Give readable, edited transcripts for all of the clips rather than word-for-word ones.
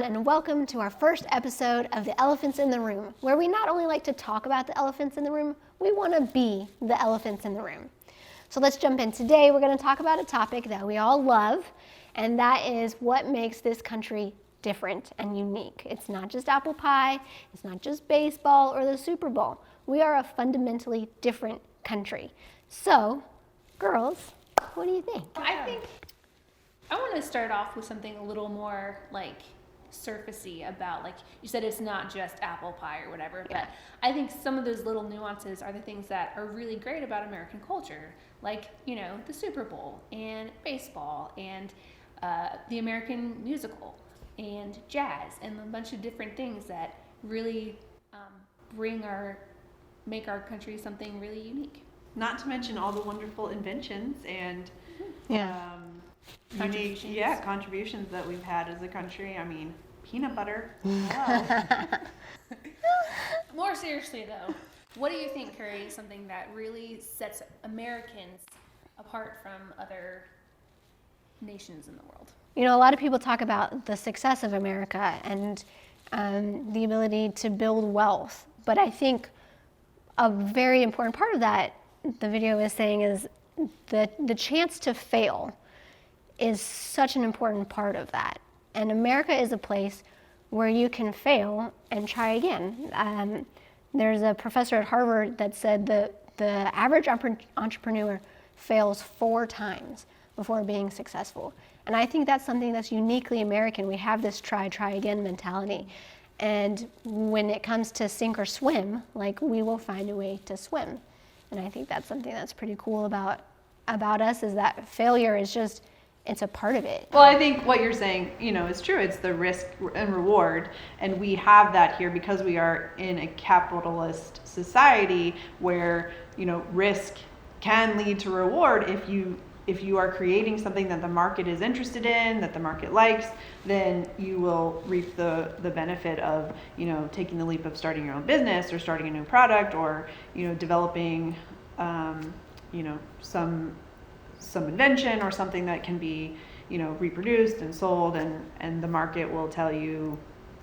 and welcome to our first episode of The Elephants in the Room, where we not only like to talk about the elephants in the room, we want to be the elephants in the room. So let's jump in. Today we're going to talk about a topic that we all love, and that is what makes this country different and unique. It's not just apple pie, it's not just baseball or the Super Bowl. We are a fundamentally different country. So, girls, what do you think? I want to start off with something a little more like surfacey about, like you said, it's not just apple pie or whatever, but I think some of those little nuances are the things that are really great about American culture, like, you know, the Super Bowl and baseball and the American musical and jazz and a bunch of different things that really make our country something really unique. Not to mention all the wonderful inventions and contributions that we've had as a country. I mean, peanut butter. More seriously though, what do you think, Curry, is something that really sets Americans apart from other nations in the world? You know, a lot of people talk about the success of America and the ability to build wealth, but I think a very important part of that, the video is saying, is the chance to fail is such an important part of that. And America is a place where you can fail and try again. There's a professor at Harvard that said the average entrepreneur fails 4 times before being successful. And I think that's something that's uniquely American. We have this try again mentality. And when it comes to sink or swim, like, we will find a way to swim. And I think that's something that's pretty cool about us, is that failure is just, it's a part of it. Well, I think what you're saying, you know, is true. It's the risk and reward. And we have that here because we are in a capitalist society where, you know, risk can lead to reward. If you are creating something that the market is interested in, that the market likes, then you will reap the benefit of, you know, taking the leap of starting your own business or starting a new product or, you know, developing, you know, some invention or something that can be, you know, reproduced and sold, and the market will tell you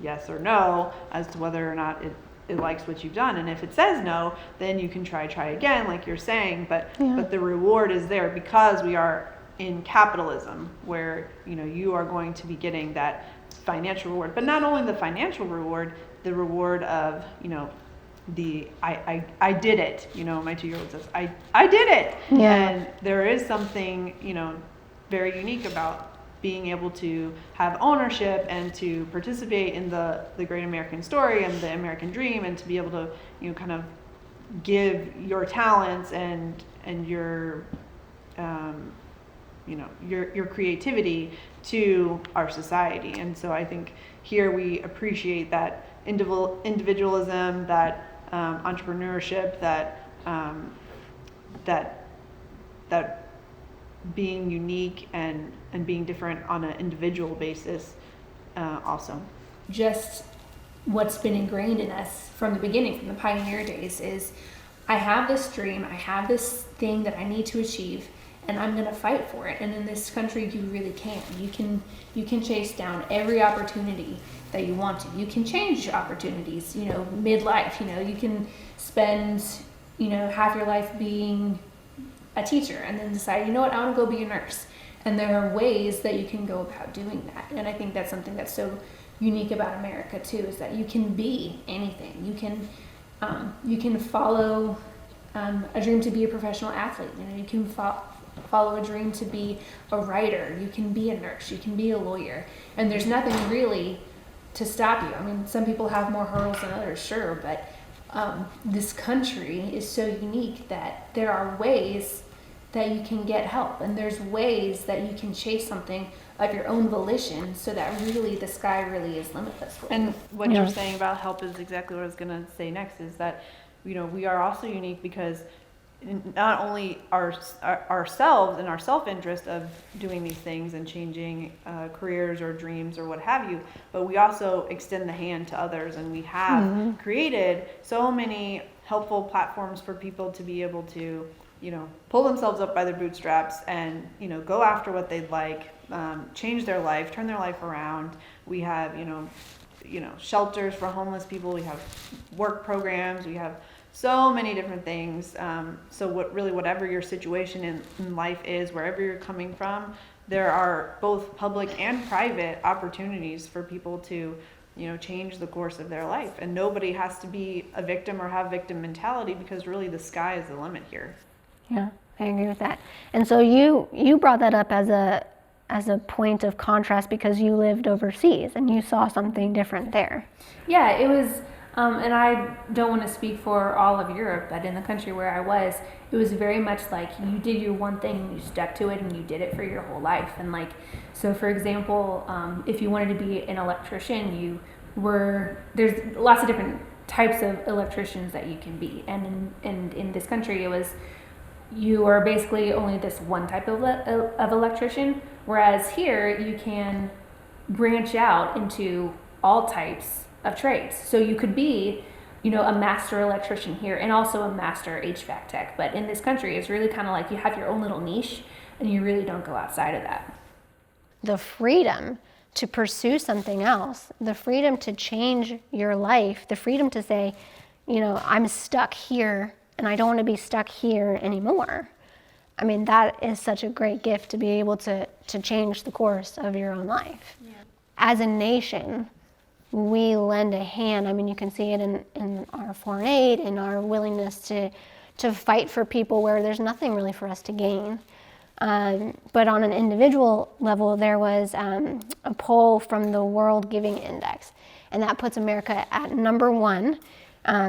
yes or no as to whether or not it likes what you've done. And if it says no, then you can try again, like you're saying, but the reward is there because we are in capitalism where, you know, you are going to be getting that financial reward, but not only the financial reward, the reward of, you know, I did it, you know, my 2-year-old says, I did it. Yeah. And there is something, you know, very unique about being able to have ownership and to participate in the great American story and the American dream, and to be able to, you know, kind of give your talents and your you know, your creativity to our society. And so I think here we appreciate that individualism, that entrepreneurship, that being unique and being different on an individual basis also. Just what's been ingrained in us from the beginning, from the pioneer days, is I have this dream, I have this thing that I need to achieve, and I'm going to fight for it. And in this country, you really can. You can chase down every opportunity that you want to. You can change opportunities, you know, midlife. You know, you can spend, you know, half your life being a teacher and then decide, you know what, I want to go be a nurse. And there are ways that you can go about doing that. And I think that's something that's so unique about America too, is that you can be anything. You can follow a dream to be a professional athlete. You know, you can follow a dream to be a writer. You can be a nurse. You can be a lawyer. And there's nothing really to stop you. I mean, some people have more hurdles than others, sure, but this country is so unique that there are ways that you can get help, and there's ways that you can chase something of your own volition, so that really the sky really is limitless for you. And what you're saying about help is exactly what I was going to say next, is that, you know, we are also unique because not only ourselves and our self-interest of doing these things and changing careers or dreams or what have you, but we also extend the hand to others, and we have created so many helpful platforms for people to be able to pull themselves up by their bootstraps and, go after what they'd like, change their life, turn their life around. We have, shelters for homeless people. We have work programs. We have so many different things. So whatever your situation in life is, wherever you're coming from, there are both public and private opportunities for people to, change the course of their life. And nobody has to be a victim or have victim mentality, because really the sky is the limit here. Yeah, I agree with that. And so you brought that up as a point of contrast because you lived overseas and you saw something different there. Yeah, it was, and I don't want to speak for all of Europe, but in the country where I was, it was very much like you did your one thing and you stuck to it and you did it for your whole life. And like, so for example, if you wanted to be an electrician, there's lots of different types of electricians that you can be. And in this country, it was, you are basically only this one type of electrician, whereas here you can branch out into all types of trades. So you could be, a master electrician here and also a master HVAC tech. But in this country, it's really kind of like you have your own little niche and you really don't go outside of that. The freedom to pursue something else, the freedom to change your life, the freedom to say, I'm stuck here and I don't want to be stuck here anymore. I mean, that is such a great gift to be able to change the course of your own life. Yeah. As a nation, we lend a hand. I mean, you can see it in our foreign aid, in our willingness to fight for people where there's nothing really for us to gain. But on an individual level, there was a poll from the World Giving Index, and that puts America at number 1.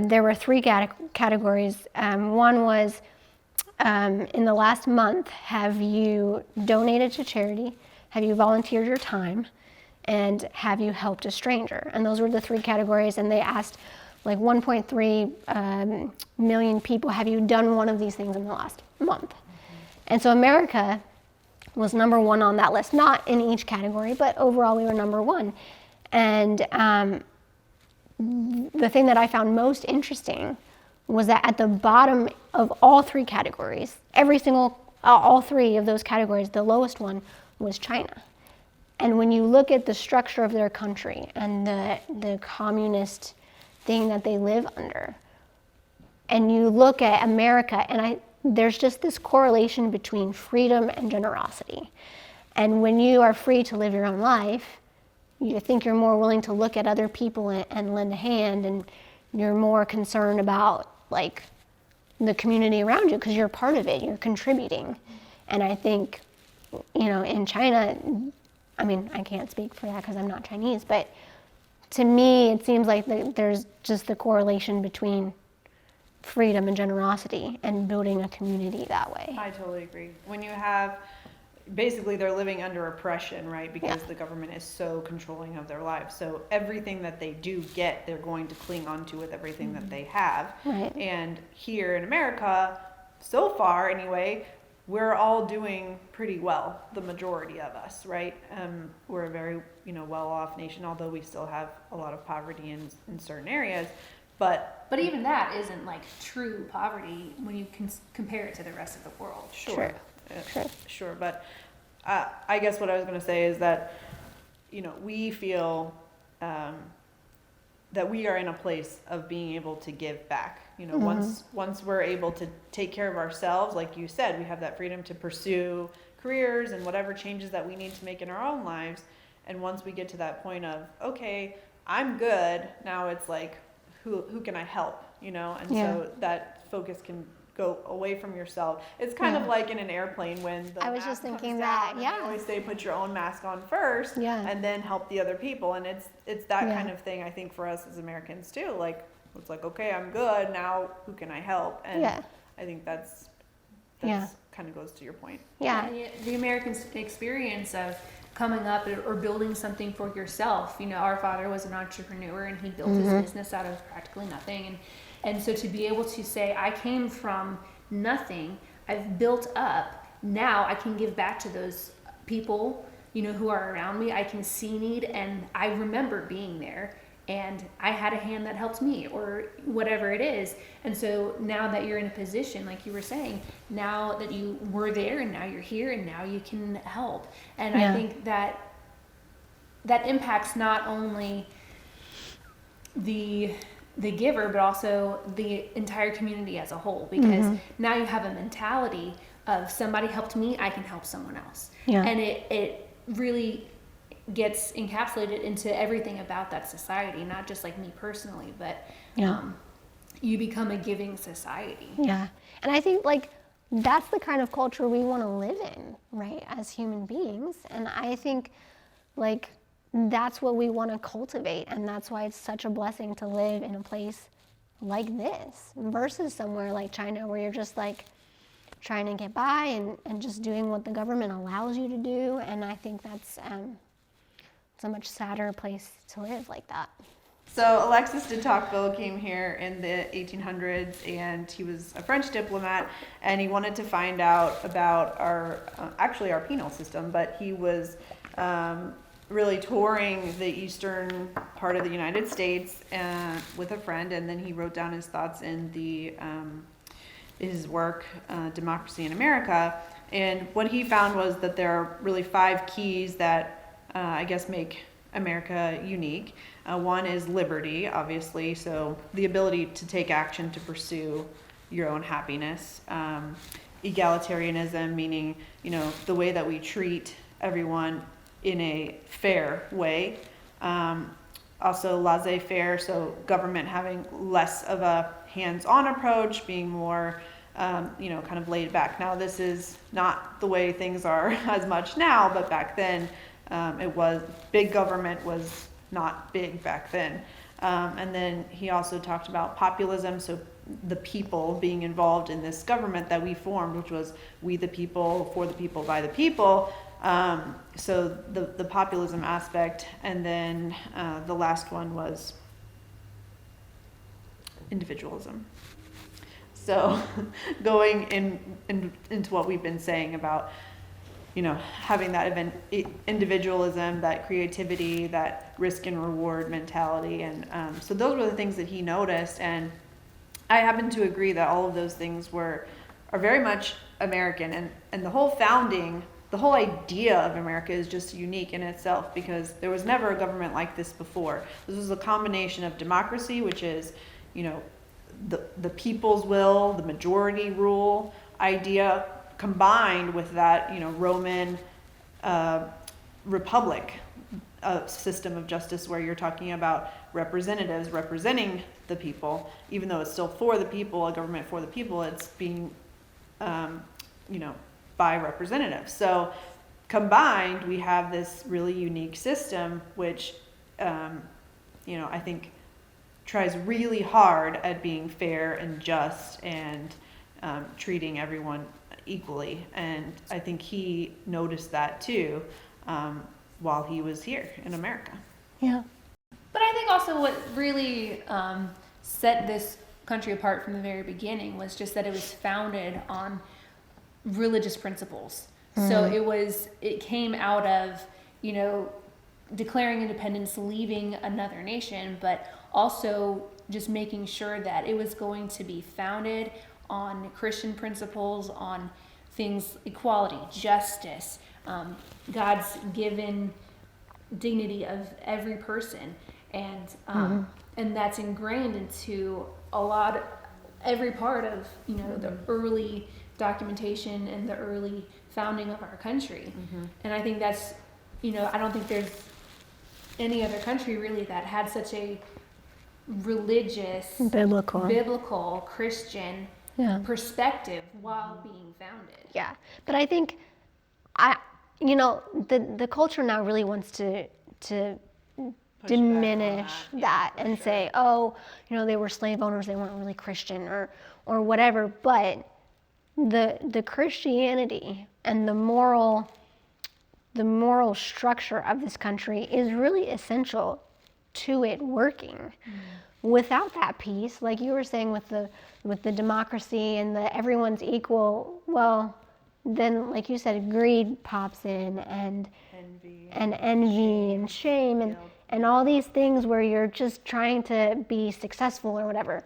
There were 3 categories. One was, in the last month, have you donated to charity? Have you volunteered your time? And have you helped a stranger? And those were the 3 categories, and they asked like 1.3 million people, have you done one of these things in the last month? And so America was number 1 on that list, not in each category, but overall we were number 1. And the thing that I found most interesting was that at the bottom of all 3 categories, all 3 of those categories, the lowest one was China. And when you look at the structure of their country and the communist thing that they live under, and you look at America, and there's just this correlation between freedom and generosity. And when you are free to live your own life, you think you're more willing to look at other people and lend a hand, and you're more concerned about like the community around you because you're part of it, you're contributing. And I think, in China, I mean, I can't speak for that because I'm not Chinese, but to me, it seems like there's just the correlation between freedom and generosity and building a community that way. I totally agree. When you have, basically they're living under oppression, right? Because the government is so controlling of their lives. So everything that they do get, they're going to cling on to with everything that they have. Right. And here in America, so far anyway, we're all doing pretty well, the majority of us, right? We're a very, well-off nation, although we still have a lot of poverty in certain areas. But even that isn't like true poverty when you can compare it to the rest of the world. Sure. Sure. But I guess what I was going to say is that, we feel that we are in a place of being able to give back. Once we're able to take care of ourselves, like you said, we have that freedom to pursue careers and whatever changes that we need to make in our own lives. And once we get to that point of, okay, I'm good, now it's like, who can I help, And so that focus can go away from yourself. It's kind of like in an airplane when the I was mask just thinking comes that, down, yeah. and they always say put your own mask on first, and then help the other people. And it's that kind of thing, I think, for us as Americans too. Like, it's like, okay, I'm good, now who can I help? And I think that's kind of goes to your point. Yeah. The American experience of coming up or building something for yourself. Our father was an entrepreneur and he built his business out of practically nothing. And so to be able to say, I came from nothing, I've built up, now I can give back to those people, who are around me. I can see need, and I remember being there. and I had a hand that helped me, or whatever it is. And so now that you're in a position, like you were saying, now that you were there and now you're here and now you can help. And I think that impacts not only the giver, but also the entire community as a whole, because now you have a mentality of somebody helped me, I can help someone else. And it really gets encapsulated into everything about that society, not just like me personally, but you become a giving society. And I think like that's the kind of culture we want to live in, right, as human beings. And I think like that's what we want to cultivate, and that's why it's such a blessing to live in a place like this versus somewhere like China, where you're just like trying to get by and just doing what the government allows you to do. And I think that's it's a much sadder place to live like that. So Alexis de Tocqueville came here in the 1800s, and he was a French diplomat, and he wanted to find out about our penal system, but he was really touring the eastern part of the United States with a friend, and then he wrote down his thoughts in his work, Democracy in America. And what he found was that there are really 5 keys that I guess make America unique. One is liberty, obviously, so the ability to take action to pursue your own happiness. Egalitarianism, meaning, the way that we treat everyone in a fair way. Also laissez-faire, so government having less of a hands-on approach, being more, kind of laid back. Now, this is not the way things are as much now, but back then, big government was not big back then. And then he also talked about populism, so the people being involved in this government that we formed, which was we the people, for the people, by the people. So the populism aspect. And then the last one was individualism. So going into what we've been saying about having that individualism, that creativity, that risk and reward mentality. And so those were the things that he noticed. And I happen to agree that all of those things are very much American. And the whole founding, the whole idea of America is just unique in itself, because there was never a government like this before. This was a combination of democracy, which is, the people's will, the majority rule idea, combined with that, Roman republic system of justice, where you're talking about representatives representing the people, even though it's still for the people, a government for the people, it's being, by representatives. So combined, we have this really unique system, which, I think tries really hard at being fair and just and treating everyone equally. And I think he noticed that too while he was here in America. But I think also what really set this country apart from the very beginning was just that it was founded on religious principles. So it came out of, declaring independence, leaving another nation, but also just making sure that it was going to be founded on Christian principles, on things, equality, justice, God's given dignity of every person. And that's ingrained into every part of, the early documentation and the early founding of our country. And I think that's, I don't think there's any other country really that had such a religious, biblical Christian perspective while being founded. But I think the culture now really wants to diminish that and say, they were slave owners, they weren't really Christian or whatever. But the Christianity and the moral structure of this country is really essential to it working. Without that piece, like you were saying with the democracy and the everyone's equal, well, then like you said, greed pops in and envy and shame and all these things where you're just trying to be successful or whatever.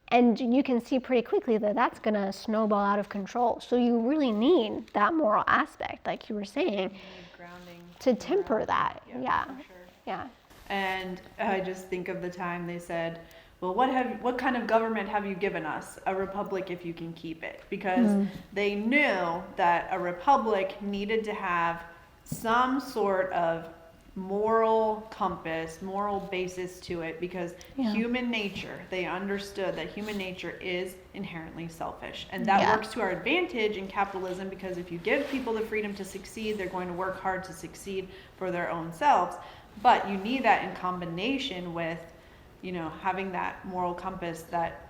And you can see pretty quickly that that's going to snowball out of control. So you really need that moral aspect, like you were saying, Grounding to temper that. Yeah. For sure. Yeah. And I just think of the time they said, well, what kind of government have you given us? A republic if you can keep it. Because they knew that a republic needed to have some sort of moral compass, moral basis to it, because human nature, they understood that human nature is inherently selfish. And that works to our advantage in capitalism, because if you give people the freedom to succeed, they're going to work hard to succeed for their own selves. But you need that in combination with, having that moral compass, that,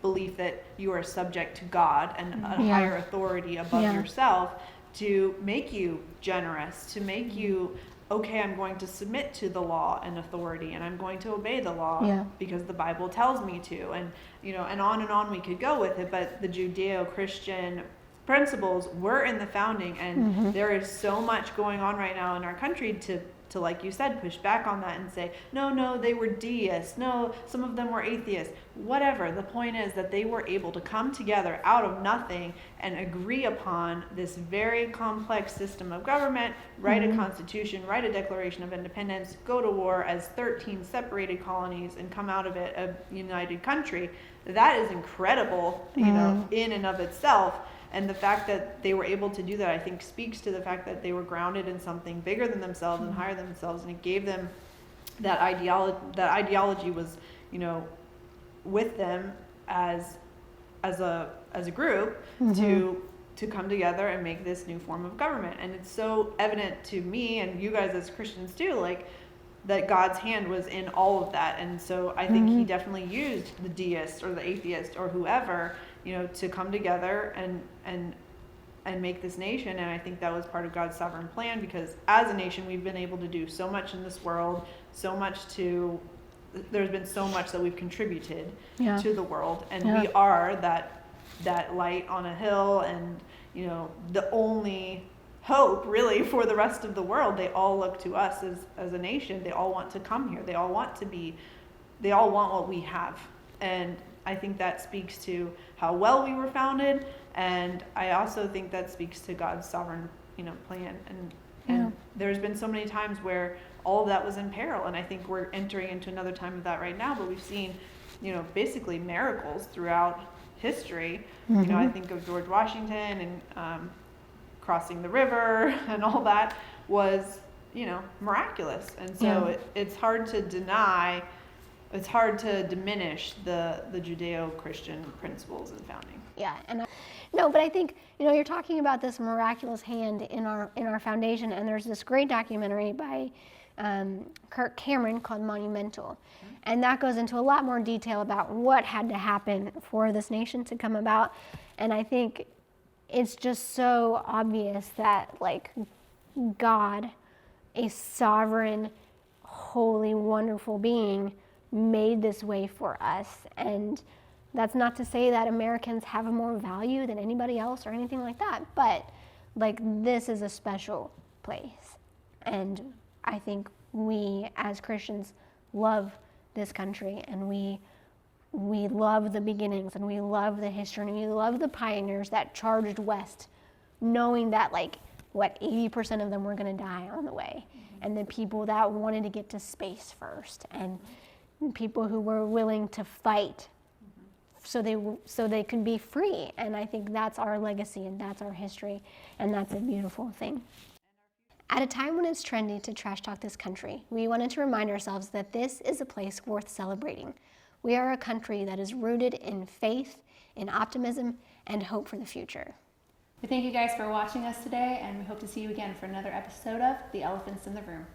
belief that you are subject to God and a higher authority above yourself, to make you generous, to make you, okay, I'm going to submit to the law and authority, and I'm going to obey the law because the Bible tells me to. And, and on we could go with it. But the Judeo-Christian principles were in the founding, and there is so much going on right now in our country to, like you said, push back on that and say, no, they were deists. No, some of them were atheists. Whatever. The point is that they were able to come together out of nothing and agree upon this very complex system of government, write a constitution, write a Declaration of Independence, go to war as 13 separated colonies, and come out of it a united country. That is incredible, in and of itself. And the fact that they were able to do that, I think, speaks to the fact that they were grounded in something bigger than themselves and higher than themselves, and it gave them that ideology. That ideology was, with them as a group to come together and make this new form of government. And it's so evident to me, and you guys as Christians too, like, that God's hand was in all of that. And so I think he definitely used the deist or the atheist or whoever, to come together and make this nation. And I think that was part of God's sovereign plan, because as a nation, we've been able to do so much in this world, there's been so much that we've contributed to the world. And we are that light on a hill, and, the only hope really for the rest of the world. They all look to us as a nation. They all want to come here. They all want what we have. And I think that speaks to how well we were founded, and I also think that speaks to God's sovereign, plan. And there's been so many times where all of that was in peril, and I think we're entering into another time of that right now. But we've seen, basically miracles throughout history. I think of George Washington and crossing the river and all that was, miraculous. And so it's hard to deny. It's hard to diminish the Judeo-Christian principles and founding. Yeah, but I think, you're talking about this miraculous hand in our foundation, and there's this great documentary by Kirk Cameron called Monumental, and that goes into a lot more detail about what had to happen for this nation to come about. And I think it's just so obvious that, like, God, a sovereign, holy, wonderful being, made this way for us. And that's not to say that Americans have more value than anybody else or anything like that, but, like, this is a special place. And I think we as Christians love this country, and we love the beginnings, and we love the history, and we love the pioneers that charged west, knowing that, like, 80% of them were going to die on the way, and the people that wanted to get to space first, and people who were willing to fight so they could be free. And I think that's our legacy, and that's our history, and that's a beautiful thing. At a time when it's trendy to trash talk this country, we wanted to remind ourselves that this is a place worth celebrating. We are a country that is rooted in faith, in optimism, and hope for the future. We thank you guys for watching us today, and we hope to see you again for another episode of The Elephants in the Room.